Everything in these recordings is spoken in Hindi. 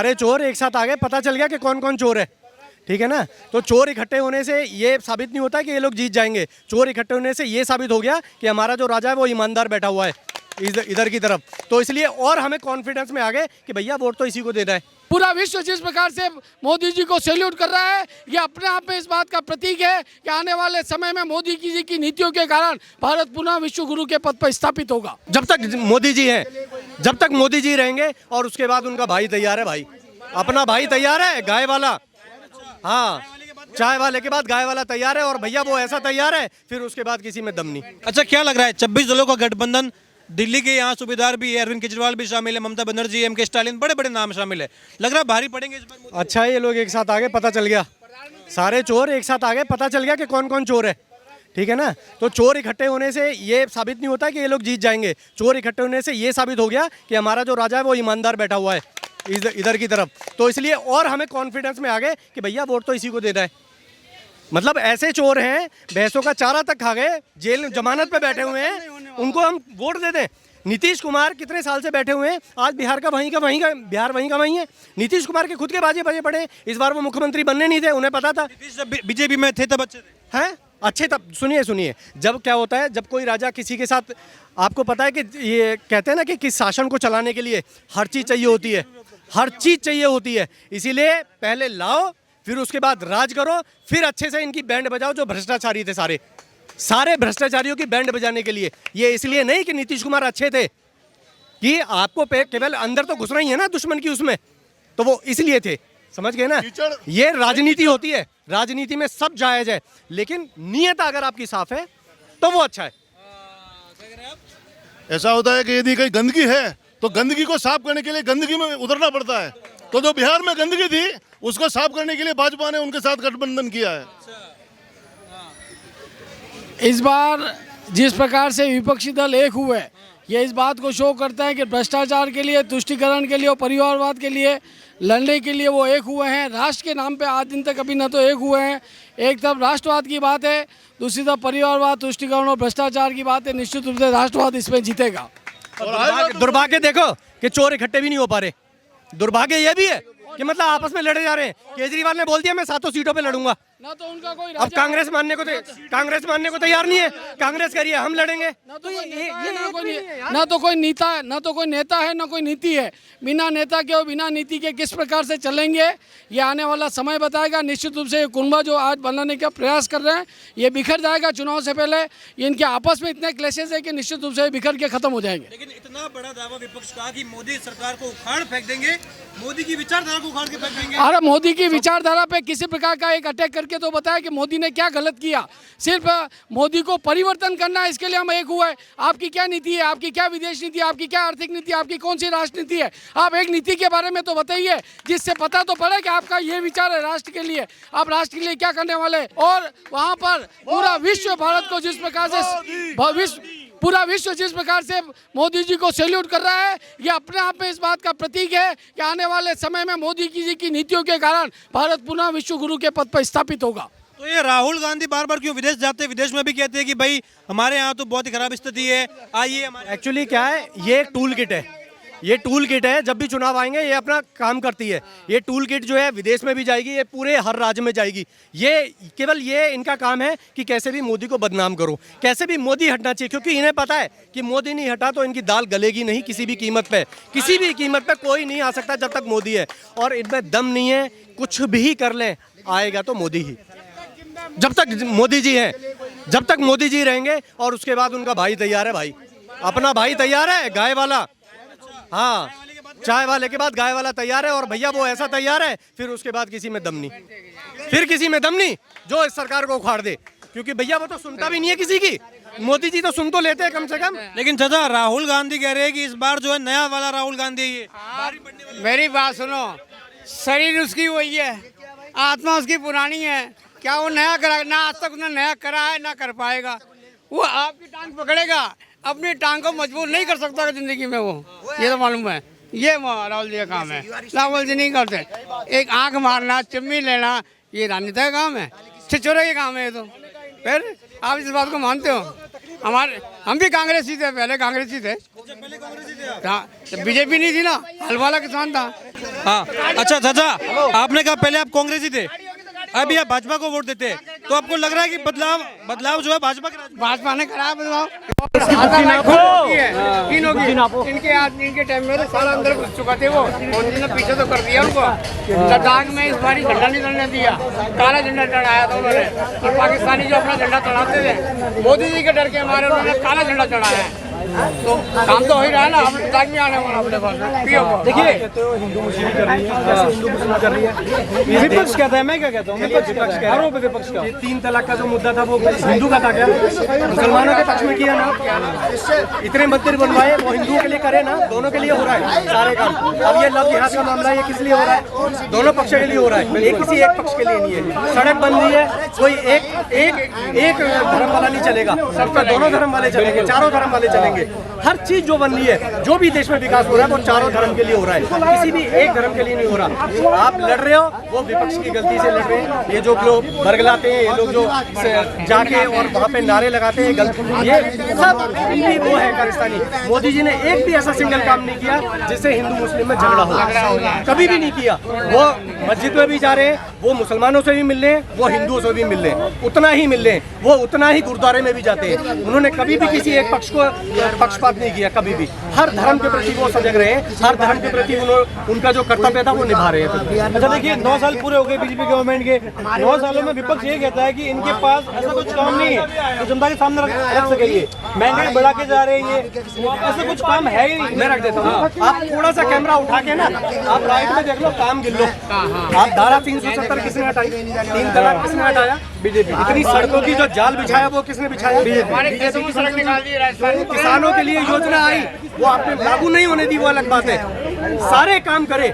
सारे चोर एक साथ आ गए, पता चल गया कि कौन कौन चोर है, ठीक है ना। तो चोर इकट्ठे होने से ये साबित नहीं होता कि ये लोग जीत जाएंगे। चोर इकट्ठे होने से ये साबित हो गया कि हमारा जो राजा है वो ईमानदार बैठा हुआ है इधर की तरफ। तो इसलिए और हमें कॉन्फिडेंस में आ गए कि भैया वोट तो इसी को देना है। पूरा विश्व जिस प्रकार से मोदी जी को सैल्यूट कर रहा है, ये अपने आप में इस बात का प्रतीक है कि आने वाले समय में मोदी जी की नीतियों के कारण भारत पुनः विश्व गुरु के पद पर स्थापित होगा। जब तक मोदी जी हैं, जब तक मोदी जी रहेंगे, और उसके बाद उनका भाई तैयार है, भाई अपना भाई तैयार है, गाय वाला। हाँ, चाय वाले के बाद गाय वाला तैयार है, और भैया वो ऐसा तैयार है, फिर उसके बाद किसी में दम नहीं। अच्छा, क्या लग रहा है 26 दलों का गठबंधन, दिल्ली के यहाँ सूबेदार भी है, अरविंद केजरीवाल भी शामिल है, ममता बनर्जी, एम के स्टालिन, बड़े बड़े नाम शामिल है, लग रहा है भारी पड़ेंगे इस बार? अच्छा, ये लोग एक साथ आ गए, पता चल गया, सारे चोर एक साथ आ गए, पता चल गया कि कौन कौन चोर है, ठीक है ना। तो चोर इकट्ठे होने से ये साबित नहीं होता कि ये लोग जीत जाएंगे। चोर इकट्ठे होने से ये साबित हो गया कि हमारा जो राजा है वो ईमानदार बैठा हुआ है इधर की तरफ। तो इसलिए और हमें कॉन्फिडेंस में आ गए कि भैया वोट तो इसी को देना है। मतलब ऐसे चोर हैं, भैंसों का चारा तक खा गए, जेल जमानत पे बैठे हुए हैं, उनको हम वोट दे दें। नीतीश कुमार कितने साल से बैठे हुए हैं, आज बिहार का बिहार वहीं का वहीं है। नीतीश कुमार के खुद के बाजे बजे पड़े, इस बार वो मुख्यमंत्री बनने नहीं थे, उन्हें पता था। बीजेपी में थे तब अच्छे थे, हैं अच्छे तब। सुनिए, जब क्या होता है, जब कोई राजा किसी के साथ, आपको पता है कि ये कहते हैं ना कि किस शासन को चलाने के लिए हर चीज़ चाहिए होती है, हर चीज़ चाहिए होती है। इसीलिए पहले लाओ, फिर उसके बाद राज करो, फिर अच्छे से इनकी बैंड बजाओ। जो भ्रष्टाचारी थे सारे भ्रष्टाचारियों की बैंड बजाने के लिए। ये इसलिए नहीं कि नीतीश कुमार अच्छे थे, कि आपको केवल अंदर तो घुसना ही है ना दुश्मन की उसमें, तो वो इसलिए थे, समझ गए ना। ये राजनीति होती है, राजनीति में सब जायज है, लेकिन नियत अगर आपकी साफ है तो वो अच्छा है। ऐसा होता है कि यदि कहीं गंदगी है तो गंदगी को साफ करने के लिए गंदगी में उतरना पड़ता है। तो जो बिहार में गंदगी थी उसको साफ करने के लिए भाजपा ने उनके साथ गठबंधन किया है। इस बार जिस प्रकार से विपक्षी दल एक हुए, ये इस बात को शो करता है कि भ्रष्टाचार के लिए, तुष्टीकरण के लिए और परिवारवाद के लिए लड़ने के लिए वो एक हुए हैं। राष्ट्र के नाम पे आज दिन तक अभी न तो एक हुए हैं। एक तरफ राष्ट्रवाद की बात है, दूसरी तरफ परिवारवाद, तुष्टीकरण और भ्रष्टाचार की बात है। निश्चित रूप से राष्ट्रवाद इसमें जीतेगा। दुर्भाग्य देखो कि चोर इकट्ठे भी नहीं हो पा रहे। दुर्भाग्य यह भी है कि मतलब आपस में लड़े जा रहे हैं। केजरीवाल ने बोल दिया मैं 7 सीटों पे लड़ूंगा, ना तो उनका कोई अब कांग्रेस मानने को तैयार नहीं है। कांग्रेस करिए हम लड़ेंगे। ना तो कोई नेता है, ना कोई नीति है। बिना नेता के और बिना नीति के किस प्रकार से चलेंगे, ये आने वाला समय बताएगा। निश्चित रूप से ये कुनबा जो आज बनाने का प्रयास कर रहे हैं, ये बिखर जाएगा चुनाव से पहले। इनके आपस में इतने क्लेशेस है कि निश्चित रूप से बिखर के खत्म हो जाएंगे। लेकिन इतना बड़ा दावा विपक्ष का कि मोदी सरकार को उखाड़ फेंक देंगे, मोदी की विचारधारा को उखाड़ के फेंक देंगे। अरे मोदी की विचारधारा पे किसी प्रकार का एक अटैक करके तो बताया कि मोदी ने क्या गलत किया। सिर्फ मोदी को परिवर्तन करना है, इसके लिए हम एक हुए हैं। आपकी क्या नीति है, आपकी क्या विदेश नीति है, आपकी क्या आर्थिक नीति है, आपकी कौन सी राष्ट्र नीति है। आप एक नीति के बारे में तो बताइए, जिससे पता तो पड़े कि आपका ये विचार है राष्ट्र के लिए, आप राष्ट्र के लिए क्या करने वाले। और वहाँ पर पूरा विश्व भारत को जिस प्रकार से पूरा विश्व जिस प्रकार से मोदी जी को सैल्यूट कर रहा है, ये अपने आप में इस बात का प्रतीक है कि आने वाले समय में मोदी जी की नीतियों के कारण भारत पुनः विश्व गुरु के पद पर स्थापित होगा। तो ये राहुल गांधी बार बार क्यों विदेश जाते हैं? विदेश में भी कहते हैं कि भाई हमारे यहाँ तो बहुत ही खराब स्थिति है, आइए हमारे। एक्चुअली क्या है, ये एक टूल किट है। ये टूल किट है, जब भी चुनाव आएंगे ये अपना काम करती है। ये टूल किट जो है विदेश में भी जाएगी, ये पूरे हर राज्य में जाएगी। ये केवल ये इनका काम है कि कैसे भी मोदी को बदनाम करो, कैसे भी मोदी हटना चाहिए, क्योंकि इन्हें पता है कि मोदी नहीं हटा तो इनकी दाल गलेगी नहीं किसी भी कीमत पे। किसी भी कीमत पे कोई नहीं आ सकता जब तक मोदी है, और इनमें दम नहीं है। कुछ भी कर लें, आएगा तो मोदी ही। जब तक मोदी जी हैं, जब तक मोदी जी रहेंगे, और उसके बाद उनका भाई तैयार है, भाई अपना भाई तैयार है, गाय वाला। हाँ, चाय वाले के बाद गाय वाला तैयार है, और भैया वो ऐसा तैयार है, फिर उसके बाद किसी में दम नहीं, जो इस सरकार को उखाड़ दे। क्योंकि भैया वो तो सुनता भी नहीं है किसी की। मोदी जी तो सुन तो लेते हैं कम से कम। लेकिन चाचा, राहुल गांधी कह रहे हैं कि इस बार जो है नया वाला राहुल गांधी है ये। मेरी बात सुनो, शरीर उसकी वही है, आत्मा उसकी पुरानी है। क्या वो नया करा? ना आज तक उसने नया करा है, ना कर पाएगा। वो आपकी टांग पकड़ेगा, अपनी टांग को मजबूत नहीं कर सकता जिंदगी में वो, ये तो मालूम है। ये राहुल जी का काम है, राहुल जी नहीं करते। एक आंख मारना, चिम्मी लेना, ये राजनीति का काम है, छिछोरे का काम है ये तो। फिर आप इस बात को मानते हो? हमारे हम भी कांग्रेसी थे, पहले कांग्रेसी थे। हाँ, बीजेपी नहीं थी ना, हलवाला किसान था। हाँ अच्छा चाचा, आपने कहा पहले आप कांग्रेसी थे, अभी आप भाजपा को वोट देते हैं, तो आपको लग रहा है कि बदलाव जो है भाजपा के भाजपा ने करा बदलाव। इनके टाइम में तो सारा अंदर घुस चुका थे वो, मोदी ने पीछे तो कर दिया उनको। लद्दाख में इस बार झंडा नहीं चढ़ने दिया, काला झंडा चढ़ाया था उन्होंने। और पाकिस्तानी जो अपना झंडा चढ़ाते थे, मोदी जी के डर के मारे उन्होंने काला झंडा चढ़ाया है। तो काम तो हो ही रहा है ना, हम लद्दाख में आने वाला अपने पास। देखिए तो हिंदू मुस्लिम कर रही है, जैसे हिंदू मुस्लिम कर रही है। विपक्ष कहता है, मैं क्या कहता हूँ, विपक्ष का आरोप है विपक्ष का। 3 तलाक का जो मुद्दा था वो हिंदू का था क्या? मुसलमानों के पक्ष में किया ना, इतने मंदिर बनवाए वो हिंदुओं के लिए करे ना, दोनों के लिए हो रहा है सारे काम। अब ये लव जिहाद का मामला ये किस लिए हो रहा है? दोनों पक्ष के लिए हो रहा है, ये किसी एक पक्ष के लिए नहीं है। सड़क बन रही है, कोई एक धर्म वाला नहीं चलेगा, सबका दोनों धर्म वाले चलेंगे, चारों धर्म वाले चलेंगे। हर चीज जो बन रही है, जो भी देश में विकास हो रहा है वो चारों धर्म के लिए हो रहा है, किसी भी एक धर्म के लिए नहीं हो रहा। आप लड़ रहे हो वो विपक्ष की गलती से लड़ रहे हैं। ये जो लोग बरगलाते हैं, ये लोग जो जाके और वहाँ पे नारे लगाते हैं गलत, ये सब इनकी वो है पाकिस्तानी। मोदी जी ने एक भी ऐसा सिंगल काम नहीं किया जिससे हिंदू मुस्लिम में झगड़ा हो, कभी भी नहीं किया। वो मस्जिद में भी जा रहे हैं, वो मुसलमानों से भी मिल रहे हैं, वो हिंदुओं से भी मिल रहे हैं, उतना ही मिल रहे हैं, वो उतना ही गुरुद्वारे में भी जाते हैं। उन्होंने कभी भी किसी एक पक्ष को पक्षपात नहीं किया, कभी भी। हर धर्म के प्रति वो सजग रहे हैं, हर धर्म के प्रति उनका जो कर्तव्य था वो निभा रहे हैं। अच्छा देखिए, 9 साल पूरे हो गए बीजेपी गवर्नमेंट के। 9 सालों में विपक्ष ये कहता है कि इनके पास ऐसा कुछ काम नहीं है तो जनता के सामने रख सकेंगे, महंगाई बढ़ा के जा रहे हैं, ऐसा कुछ काम है ही नहीं। मैं रख देता हूँ, आप थोड़ा सा कैमरा उठा के ना आप राइट में देख लो, काम गिन लो। आप धारा 370 किसने हटाई? 3 तलाक किसने हटाया? बीजेपी। इतनी सड़कों की जो जाल बिछाया वो किसने बिछाया? बीजेपी। सड़क निकाल दी राजस्थान। किसानों के लिए योजना आई, वो आपने लागू नहीं होने दी, वो अलग बात है। सारे काम करे,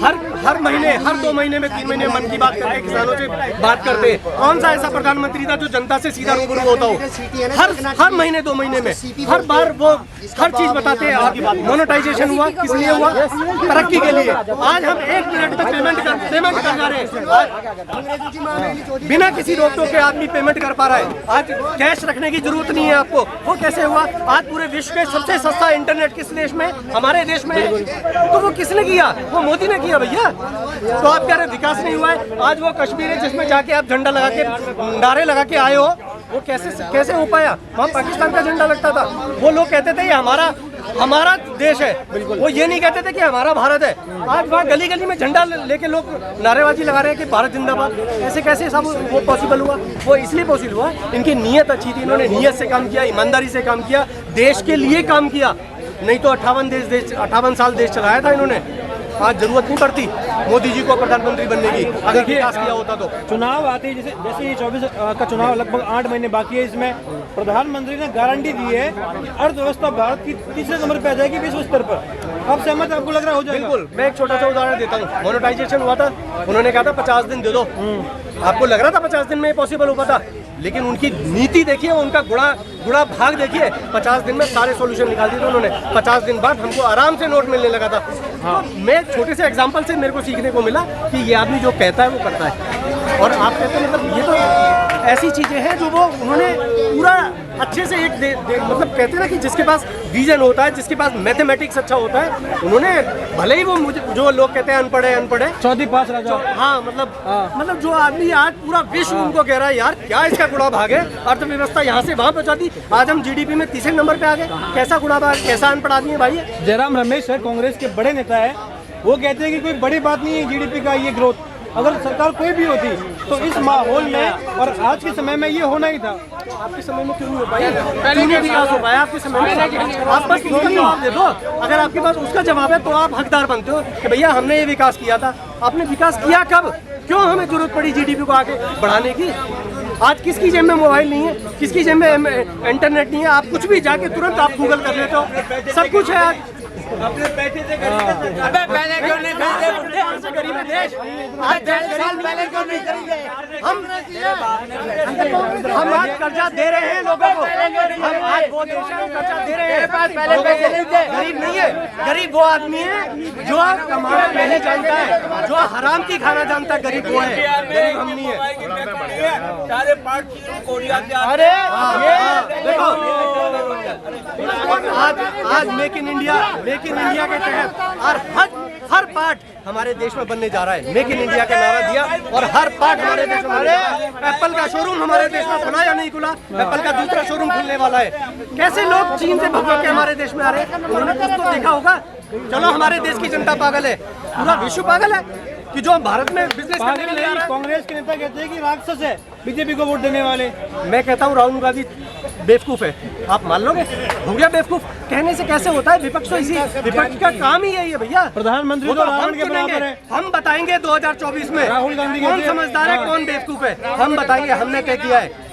हर महीने, हर 2 महीने में 3 महीने मन की बात करके किसानों से बात करते। कौन सा ऐसा प्रधानमंत्री था जो जनता से सीधा रूबरू होता हो? हर महीने 2 महीने में हर बार वो हर चीज बताते हैं। मोनेटाइजेशन हुआ किस लिए हुआ? तरक्की के लिए। आज हम 1 मिनट में पेमेंट कर जा रहे हैं, बिना किसी रोक टोक के आदमी पेमेंट कर पा रहा है। आज कैश रखने की जरूरत नहीं है आपको। वो कैसे हुआ? आज पूरे विश्व के सबसे सस्ता इंटरनेट किस देश में? हमारे देश में। तो वो किसने किया? वो मोदी ने किया भैया। तो आप कह रहे विकास नहीं हुआ है? आज वो कश्मीर है जिसमें जाके आप झंडा लगा के, नारे लगा के आए हो, वो कैसे हो पाया? वहाँ पाकिस्तान का झंडा लगता था। वो लोग कहते थे ये हमारा देश है, वो ये नहीं कहते थे कि हमारा भारत है। आज वहाँ गली गली में झंडा लेके लोग नारेबाजी लगा रहे हैं कि भारत जिंदाबाद। ऐसे कैसे सब वो पॉसिबल हुआ? वो इसलिए पॉसिबल हुआ, इनकी नीयत अच्छी थी, इन्होंने नीयत से काम किया, ईमानदारी से काम किया, देश के लिए काम किया। नहीं तो 58 साल देश चलाया था इन्होंने। आज जरूरत नहीं पड़ती मोदी जी को प्रधानमंत्री बनने की, अगर विकास किया होता तो। चुनाव आते ही जैसे ये 24 का चुनाव लगभग 8 महीने बाकी है, इसमें प्रधानमंत्री ने गारंटी दी है कि अर्थव्यवस्था भारत की 3रे नंबर पे आ जाएगी विश्व स्तर पर। आप सहमत? आपको लग रहा हो जाएगा? बिल्कुल। मैं एक छोटा सा उदाहरण देता हूँ। मोनेटाइजेशन हुआ था, उन्होंने कहा था 50 दिन दे दो। आपको लग रहा था 50 दिन में पॉसिबल हो पाता? लेकिन उनकी नीति देखिए, उनका गुड़ा भाग देखिए। 50 दिन में सारे सॉल्यूशन निकाल दिए थे उन्होंने। 50 दिन बाद हमको आराम से नोट मिलने लगा था। हाँ। तो मैं छोटे से एग्जांपल से मेरे को सीखने को मिला कि ये आदमी जो कहता है वो करता है। और आप कहते हैं मतलब ये तो ऐसी चीजें हैं जो वो उन्होंने पूरा अच्छे से मतलब कहते हैं ना कि जिसके पास विजन होता है, जिसके पास मैथमेटिक्स अच्छा होता है, उन्होंने भले ही वो जो लोग कहते हैं अनपढ़ है, चौथी पास राजा। हाँ मतलब जो आदमी आज पूरा विश्व उनको कह रहा है यार क्या इसका गुड़ा भाग है, अर्थव्यवस्था यहाँ से वहाँ पहुँचा दी। आज हम जीडीपी में 3रे नंबर पे आ गए। कैसा गुड़ा भाग, कैसा अनपढ़ आदमी है भाई? जयराम रमेश है, कांग्रेस के बड़े नेता है, वो कहते हैं कि कोई बड़ी बात नहीं है जीडीपी का ये ग्रोथ। अगर सरकार कोई भी होती तो इस माहौल में और आज के समय में ये होना ही था। आपके समय में क्यों नहीं हो पाया? पहले नहीं विकास हो पाया आपके समय में? आप बस उसका जवाब दे दो। अगर आपके पास उसका जवाब है तो आप हकदार बनते हो कि भैया हमने ये विकास किया था। आपने विकास किया कब? क्यों हमें जरूरत पड़ी जीडीपी को आगे बढ़ाने की? आज किसकी जेब में मोबाइल नहीं है, किसकी जेब में इंटरनेट नहीं है? आप कुछ भी जाके तुरंत आप गूगल कर लेते हो, सब कुछ है आज। अपने पैसे से गरीब देश आज 1.5 साल पहले क्यों नहीं खरीदे? हम आज कर्जा दे रहे हैं लोगों को, हम आज वो देश है कर्जा दे रहे हैं। पहले पैसे नहीं थे। गरीब नहीं है, गरीब वो आदमी है जो कमाना नहीं जानता है, जो हराम की खाना जानता है, गरीब वो है, गरीब हम नहीं है। अरे देखो आज मेक इन इंडिया के तहत हर पार्ट हमारे देश में बनने जा रहा है। मेक इन इंडिया का नारा दिया और हर पार्ट हमारे देश में। एप्पल का शोरूम हमारे देश में खुला या नहीं खुला? एप्पल का दूसरा शोरूम खुलने वाला है। कैसे लोग चीन से भग के हमारे देश में आ रहे हैं? उन्होंने कुछ तो देखा होगा। चलो हमारे देश की जनता पागल है, पूरा विश्व पागल है कि जो भारत में बिजनेस करने के लिए आ रहा है। कांग्रेस के नेता कहते हैं कि राक्षस है बीजेपी को वोट देने वाले। मैं कहता हूँ राहुल गांधी बेवकूफ है। आप मान लोगे? हो गया बेवकूफ। कहने से कैसे होता है? विपक्ष तो इसी विपक्ष का काम ही यही है भैया। प्रधानमंत्री वो तो तो हम रावण के बराबर है। हम बताएंगे 2024 में राहुल गांधी कौन समझदार है, कौन बेवकूफ है, हम बताएंगे। हमने तय किया है।